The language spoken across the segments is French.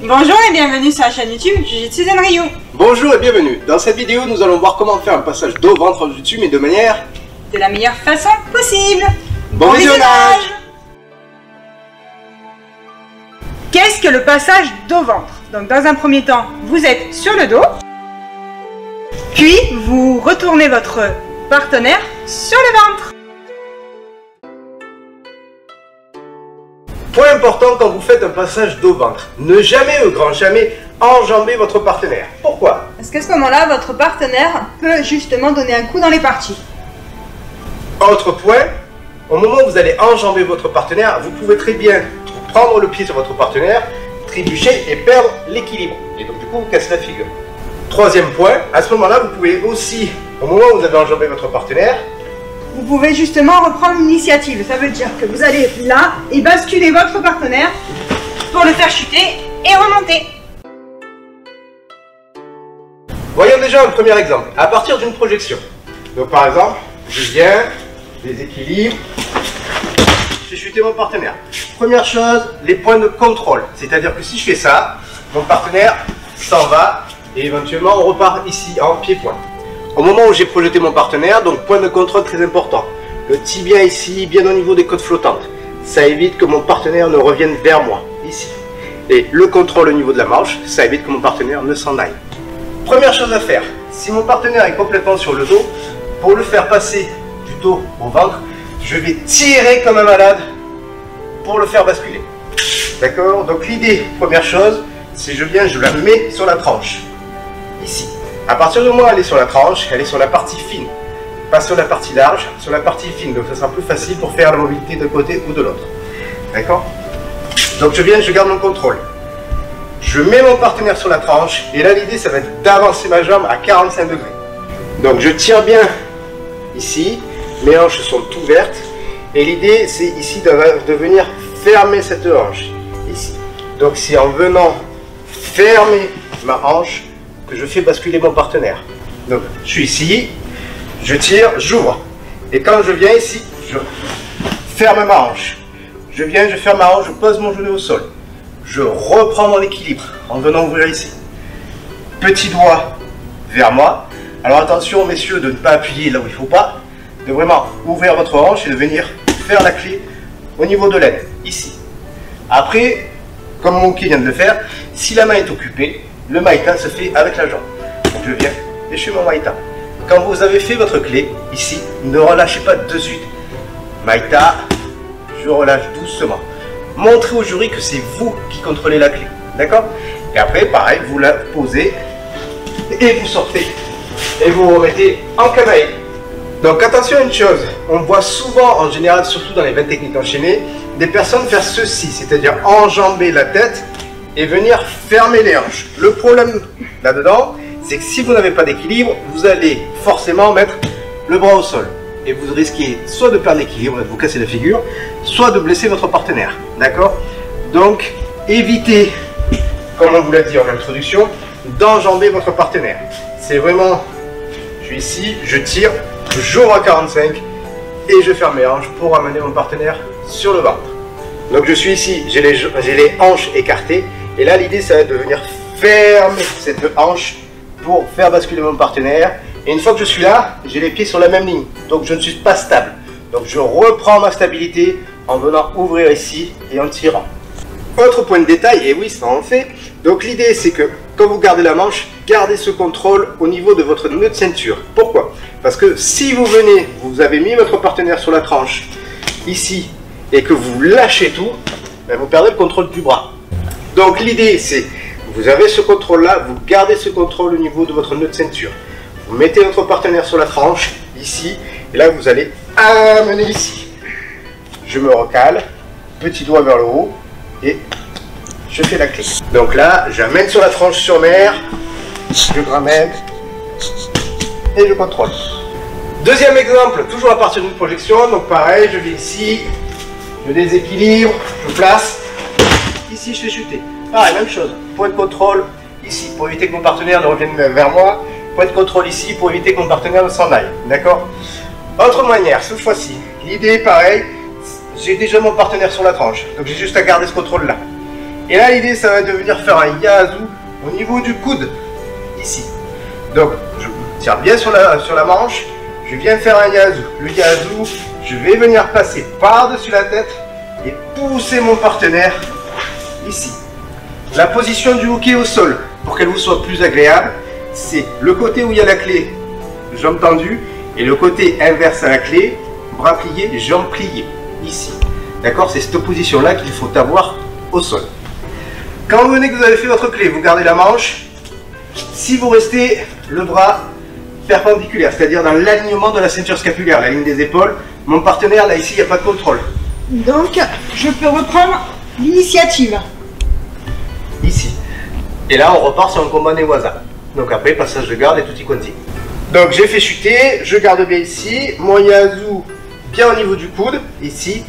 Bonjour et bienvenue sur la chaîne YouTube Jiu-Jitsu Zenryu. Bonjour et bienvenue. Dans cette vidéo, nous allons voir comment faire un passage dos-ventre en jiu-jitsu, mais de manière... de la meilleure façon possible. Bon visionnage. Qu'est-ce que le passage dos-ventre? Donc dans un premier temps, vous êtes sur le dos, puis vous retournez votre partenaire sur le ventre. Point important quand vous faites un passage dos-ventre, ne jamais, au grand jamais, enjamber votre partenaire. Pourquoi? Parce qu'à ce moment-là, votre partenaire peut justement donner un coup dans les parties. Autre point, au moment où vous allez enjamber votre partenaire, vous pouvez très bien prendre le pied sur votre partenaire, trébucher et perdre l'équilibre. Et donc du coup, vous cassez la figure. Troisième point, à ce moment-là, vous pouvez aussi, au moment où vous avez enjambé votre partenaire, vous pouvez justement reprendre l'initiative. Ça veut dire que vous allez là et basculer votre partenaire pour le faire chuter et remonter. Voyons déjà un premier exemple, à partir d'une projection. Donc par exemple, je viens, déséquilibre, je fais chuter mon partenaire. Première chose, les points de contrôle. C'est-à-dire que si je fais ça, mon partenaire s'en va et éventuellement on repart ici en pied-point. Au moment où j'ai projeté mon partenaire, donc point de contrôle très important. Le tibia ici, bien au niveau des côtes flottantes. Ça évite que mon partenaire ne revienne vers moi, ici. Et le contrôle au niveau de la manche, ça évite que mon partenaire ne s'en aille. Première chose à faire, si mon partenaire est complètement sur le dos, pour le faire passer du dos au ventre, je vais tirer comme un malade pour le faire basculer. D'accord? Donc l'idée, première chose, c'est je viens, je la mets sur la tranche. Ici. À partir du moment où elle est sur la tranche, elle est sur la partie fine. Pas sur la partie large, sur la partie fine. Donc ça sera plus facile pour faire la mobilité d'un côté ou de l'autre. D'accord? Donc je viens, je garde mon contrôle. Je mets mon partenaire sur la tranche. Et là l'idée, ça va être d'avancer ma jambe à 45 degrés. Donc je tire bien ici. Mes hanches sont ouvertes. Et l'idée, c'est ici de venir fermer cette hanche. Ici. Donc c'est en venant fermer ma hanche que je fais basculer mon partenaire. Donc je suis ici, je tire, j'ouvre. Et quand je viens ici, je ferme ma hanche. Je viens, je ferme ma hanche, je pose mon genou au sol. Je reprends mon équilibre en venant ouvrir ici. Petit doigt vers moi. Alors attention messieurs de ne pas appuyer là où il ne faut pas. De vraiment ouvrir votre hanche et de venir faire la clé au niveau de l'aine, ici. Après, comme mon qui vient de le faire, si la main est occupée, le maïta se fait avec la jambe. Donc je viens et je fais mon maïta. Quand vous avez fait votre clé, ici, ne relâchez pas de suite. Maïta, je relâche doucement. Montrez au jury que c'est vous qui contrôlez la clé. D'accord? Et après, pareil, vous la posez et vous sortez. Et vous remettez en canaille. Donc attention à une chose, on voit souvent, en général, surtout dans les 20 techniques enchaînées, des personnes faire ceci, c'est-à-dire enjamber la tête et venir fermer les hanches. Le problème là-dedans, c'est que si vous n'avez pas d'équilibre, vous allez forcément mettre le bras au sol. Et vous risquez soit de perdre l'équilibre et de vous casser la figure, soit de blesser votre partenaire. D'accord? Donc, évitez, comme on vous l'a dit en introduction, d'enjamber votre partenaire. C'est vraiment, je suis ici, je tire, j'ouvre à 45 et je ferme mes hanches pour amener mon partenaire sur le ventre. Donc je suis ici, j'ai les hanches écartées. Et là, l'idée, ça va être de venir fermer cette hanche pour faire basculer mon partenaire. Et une fois que je suis là, j'ai les pieds sur la même ligne. Donc, je ne suis pas stable. Donc, je reprends ma stabilité en venant ouvrir ici et en tirant. Autre point de détail, et oui, ça en fait. Donc, l'idée, c'est que quand vous gardez la manche, gardez ce contrôle au niveau de votre nœud de ceinture. Pourquoi? Parce que si vous venez, vous avez mis votre partenaire sur la tranche, ici, et que vous lâchez tout, ben, vous perdez le contrôle du bras. Donc l'idée c'est, vous avez ce contrôle là, vous gardez ce contrôle au niveau de votre nœud de ceinture. Vous mettez votre partenaire sur la tranche, ici, et là vous allez amener ici. Je me recale, petit doigt vers le haut, et je fais la clé. Donc là, j'amène sur la tranche sur mer, je ramène, et je contrôle. Deuxième exemple, toujours à partir d'une projection, donc pareil, je vais ici, je déséquilibre, je place. Ici, je fais chuter. Pareil, même chose. Point de contrôle ici pour éviter que mon partenaire ne revienne vers moi. Point de contrôle ici pour éviter que mon partenaire ne s'en aille. D'accord? Autre manière, cette fois-ci. L'idée est pareille. J'ai déjà mon partenaire sur la tranche. Donc j'ai juste à garder ce contrôle-là. Et là, l'idée, ça va être de venir faire un yazu au niveau du coude, ici. Donc, je tire bien sur la manche, je viens faire un yazu. Le yazu, je vais venir passer par-dessus la tête et pousser mon partenaire ici. La position du hockey au sol, pour qu'elle vous soit plus agréable, c'est le côté où il y a la clé, jambe tendue, et le côté inverse à la clé, bras pliés, jambes pliées, ici. D'accord? C'est cette position-là qu'il faut avoir au sol. Quand vous venez que vous avez fait votre clé, vous gardez la manche. Si vous restez le bras perpendiculaire, c'est-à-dire dans l'alignement de la ceinture scapulaire, la ligne des épaules, mon partenaire, là, ici, il n'y a pas de contrôle. Donc, je peux reprendre l'initiative. Ici. Et là, on repart sur un combat Newaza. Donc après, passage de garde et tout y quanti. Donc j'ai fait chuter, je garde bien ici, mon yazu bien au niveau du coude, ici.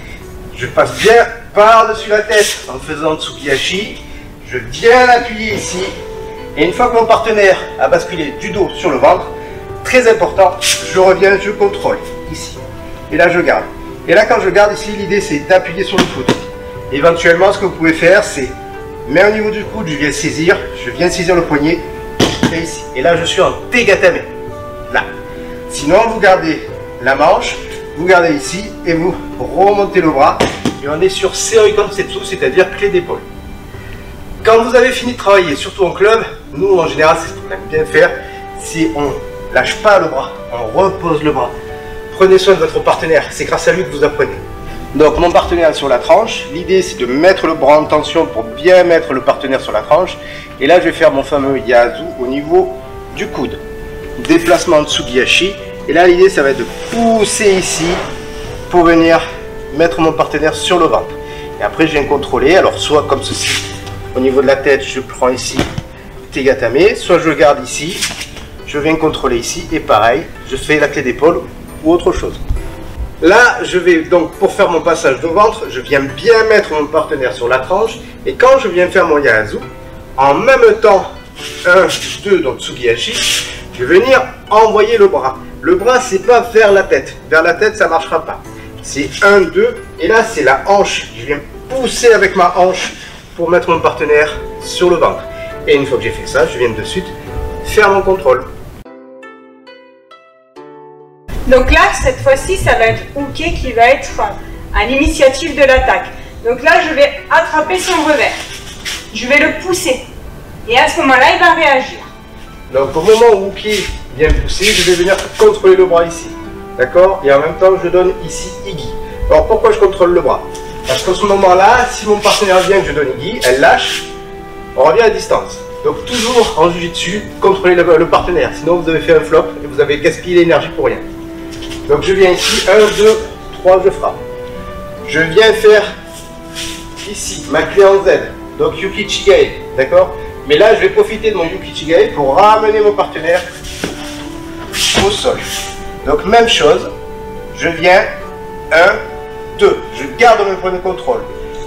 Je passe bien par-dessus la tête en faisant Tsukihashi. Je viens l'appuyer ici. Et une fois que mon partenaire a basculé du dos sur le ventre, très important, je reviens, je contrôle ici. Et là, je garde. Et là, quand je garde ici, l'idée, c'est d'appuyer sur le coude. Éventuellement, ce que vous pouvez faire, c'est, mais au niveau du coude, je viens saisir le poignet, et ici. Et là, je suis en Tegatame. Là. Sinon, vous gardez la manche, vous gardez ici, et vous remontez le bras. Et on est sur Seoikon Setsu, c'est-à-dire clé d'épaule. Quand vous avez fini de travailler, surtout en club, nous, en général, c'est ce qu'on aime bien faire. Si on lâche pas le bras, on repose le bras. Prenez soin de votre partenaire, c'est grâce à lui que vous apprenez. Donc mon partenaire sur la tranche, l'idée c'est de mettre le bras en tension pour bien mettre le partenaire sur la tranche. Et là je vais faire mon fameux yazu au niveau du coude. Déplacement Tsukihashi. Et là l'idée ça va être de pousser ici pour venir mettre mon partenaire sur le ventre. Et après je viens contrôler, alors soit comme ceci, au niveau de la tête je prends ici Tegatame, soit je le garde ici, je viens contrôler ici et pareil, je fais la clé d'épaule ou autre chose. Là, je vais donc, pour faire mon passage de ventre, je viens bien mettre mon partenaire sur la tranche. Et quand je viens faire mon yazu, en même temps, 1, 2, donc Tsukihashi, je vais venir envoyer le bras. Le bras, c'est pas vers la tête. Vers la tête, ça ne marchera pas. C'est 1, 2, et là, c'est la hanche. Je viens pousser avec ma hanche pour mettre mon partenaire sur le ventre. Et une fois que j'ai fait ça, je viens de suite faire mon contrôle. Donc là, cette fois-ci, ça va être Uke qui va être à l'initiative de l'attaque. Donc là, je vais attraper son revers. Je vais le pousser. Et à ce moment-là, il va réagir. Donc au moment où Uke vient pousser, je vais venir contrôler le bras ici. D'accord? Et en même temps, je donne ici Igi. Alors pourquoi je contrôle le bras? Parce qu'à ce moment-là, si mon partenaire vient que je donne Igi, elle lâche, on revient à distance. Donc toujours en Jiu-Jitsu, contrôlez le partenaire. Sinon, vous avez fait un flop et vous avez gaspillé l'énergie pour rien. Donc je viens ici, 1, 2, 3, je frappe. Je viens faire ici ma clé en Z, donc Yuki Chigae, d'accord? Mais là je vais profiter de mon Yuki Chigae pour ramener mon partenaire au sol. Donc même chose, je viens, 1, 2, je garde mon point de contrôle.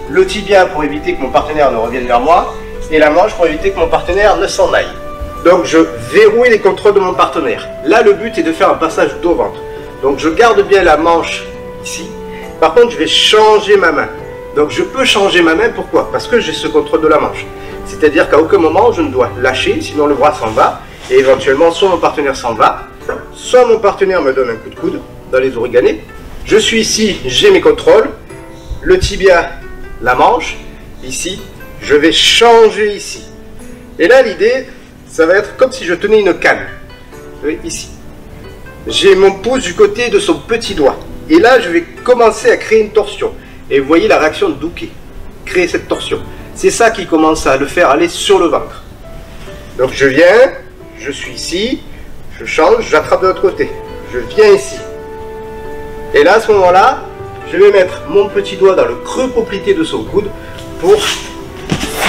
Le tibia pour éviter que mon partenaire ne revienne vers moi, et la manche pour éviter que mon partenaire ne s'en aille. Donc je verrouille les contrôles de mon partenaire. Là le but est de faire un passage dos-ventre. Donc je garde bien la manche ici. Par contre, je vais changer ma main. Donc je peux changer ma main, pourquoi? Parce que j'ai ce contrôle de la manche. C'est-à-dire qu'à aucun moment, je ne dois lâcher, sinon le bras s'en va. Et éventuellement, soit mon partenaire s'en va, soit mon partenaire me donne un coup de coude dans les origanés. Je suis ici, j'ai mes contrôles. Le tibia, la manche. Ici, je vais changer ici. Et là, l'idée, ça va être comme si je tenais une canne. Oui, ici. J'ai mon pouce du côté de son petit doigt. Et là, je vais commencer à créer une torsion. Et vous voyez la réaction de Uke. Créer cette torsion. C'est ça qui commence à le faire aller sur le ventre. Donc je viens, je suis ici, je change, j'attrape de l'autre côté. Je viens ici. Et là, à ce moment-là, je vais mettre mon petit doigt dans le creux poplité de son coude pour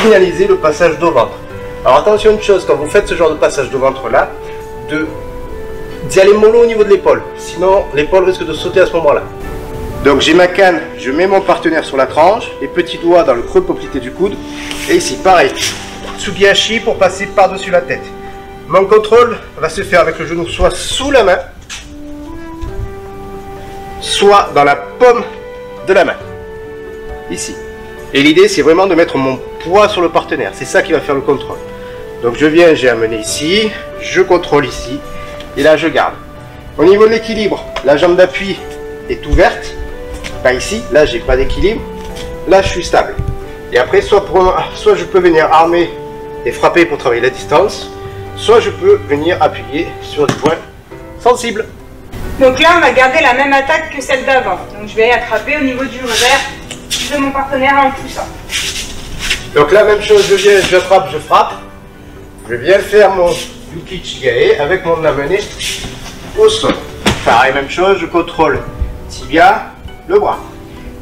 finaliser le passage dos ventre. Alors attention une chose, quand vous faites ce genre de passage dos ventre là, d'y aller mollo au niveau de l'épaule, sinon l'épaule risque de sauter à ce moment-là. Donc j'ai ma canne, je mets mon partenaire sur la tranche, les petits doigts dans le creux poplité du coude, et ici pareil, Tsukihashi pour passer par-dessus la tête. Mon contrôle va se faire avec le genou soit sous la main, soit dans la paume de la main, ici. Et l'idée c'est vraiment de mettre mon poids sur le partenaire. C'est ça qui va faire le contrôle. Donc je viens, j'ai amené ici, je contrôle ici, et là je garde. Au niveau de l'équilibre, la jambe d'appui est ouverte. Pas ici, là j'ai pas d'équilibre. Là je suis stable. Et après, soit je peux venir armer et frapper pour travailler la distance, soit je peux venir appuyer sur des points sensibles. Donc là, on va garder la même attaque que celle d'avant. Donc je vais attraper au niveau du revers de mon partenaire en poussant. Donc là, même chose, je viens, j'attrape, je frappe. Je viens faire mon Yuki Chigae avec mon amené au sol. Pareil, même chose, je contrôle tibia, le bras.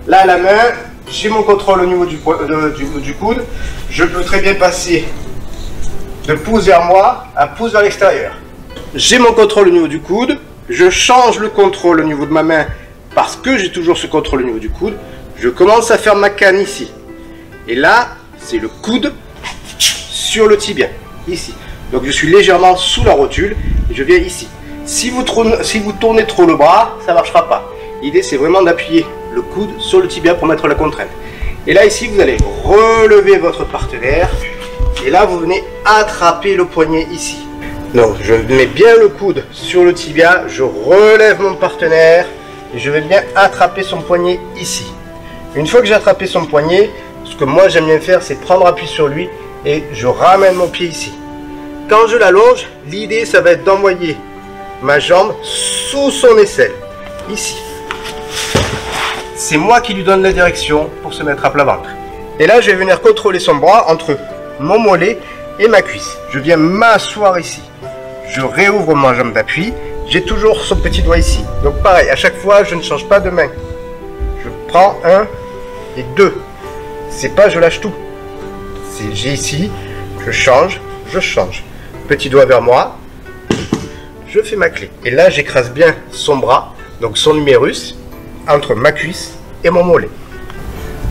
Là, à la main, j'ai mon contrôle au niveau du coude. Je peux très bien passer de pouce vers moi à pouce vers l'extérieur. J'ai mon contrôle au niveau du coude. Je change le contrôle au niveau de ma main parce que j'ai toujours ce contrôle au niveau du coude. Je commence à faire ma canne ici. Et là, c'est le coude sur le tibia, ici. Donc je suis légèrement sous la rotule et je viens ici. Si vous tournez trop le bras, ça ne marchera pas. L'idée, c'est vraiment d'appuyer le coude sur le tibia pour mettre la contrainte. Et là, ici, vous allez relever votre partenaire. Et là, vous venez attraper le poignet ici. Donc, je mets bien le coude sur le tibia. Je relève mon partenaire. Et je vais bien attraper son poignet ici. Une fois que j'ai attrapé son poignet, ce que moi, j'aime bien faire, c'est prendre appui sur lui. Et je ramène mon pied ici. Quand je l'allonge, l'idée, ça va être d'envoyer ma jambe sous son aisselle. Ici. C'est moi qui lui donne la direction pour se mettre à plat ventre. Et là, je vais venir contrôler son bras entre mon mollet et ma cuisse. Je viens m'asseoir ici. Je réouvre ma jambe d'appui. J'ai toujours son petit doigt ici. Donc pareil, à chaque fois, je ne change pas de main. Je prends 1 et 2. C'est pas je lâche tout. J'ai ici, je change. Petit doigt vers moi. Je fais ma clé. Et là, j'écrase bien son bras, donc son numérus, entre ma cuisse et mon mollet.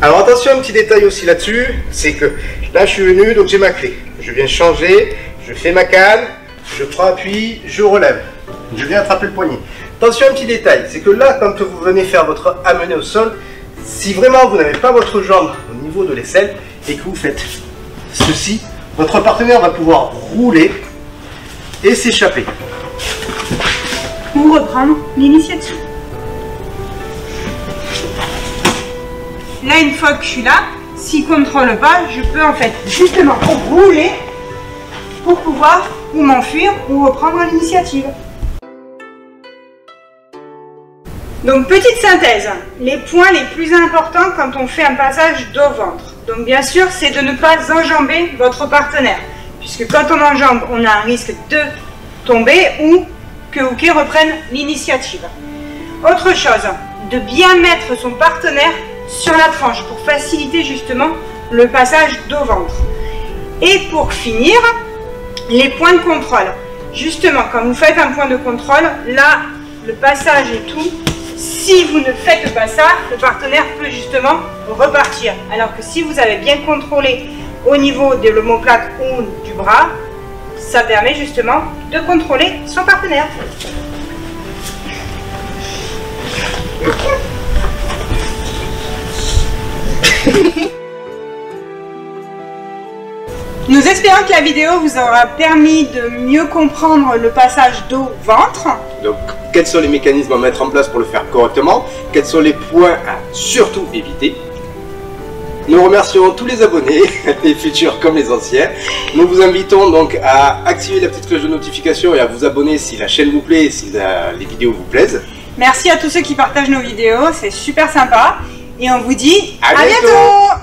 Alors attention, un petit détail aussi là-dessus, c'est que là je suis venu, donc j'ai ma clé. Je viens changer, je fais ma canne, je prends appui, je relève. Je viens attraper le poignet. Attention, un petit détail, c'est que là, quand vous venez faire votre amené au sol, si vraiment vous n'avez pas votre jambe au niveau de l'aisselle et que vous faites ceci, votre partenaire va pouvoir rouler et s'échapper. Pour reprendre l'initiative. Là, une fois que je suis là, s'il ne contrôle pas, je peux en fait justement rouler pour pouvoir ou m'enfuir ou reprendre l'initiative. Donc, petite synthèse, les points les plus importants quand on fait un passage dos-ventre. Donc, bien sûr, c'est de ne pas enjamber votre partenaire, puisque quand on enjambe, on a un risque de tomber ou que Uke reprenne l'initiative. Autre chose, de bien mettre son partenaire sur la tranche pour faciliter justement le passage dos-ventre. Et pour finir, les points de contrôle. Justement, quand vous faites un point de contrôle, là, le passage et tout, si vous ne faites pas ça, le partenaire peut justement repartir. Alors que si vous avez bien contrôlé au niveau de l'omoplate ou du bras, ça permet justement de contrôler son partenaire. Nous espérons que la vidéo vous aura permis de mieux comprendre le passage dos-ventre. Donc, quels sont les mécanismes à mettre en place pour le faire correctement? Quels sont les points à surtout éviter? Nous remercions tous les abonnés, les futurs comme les anciens. Nous vous invitons donc à activer la petite cloche de notification et à vous abonner si la chaîne vous plaît et si les vidéos vous plaisent. Merci à tous ceux qui partagent nos vidéos, c'est super sympa. Et on vous dit à bientôt.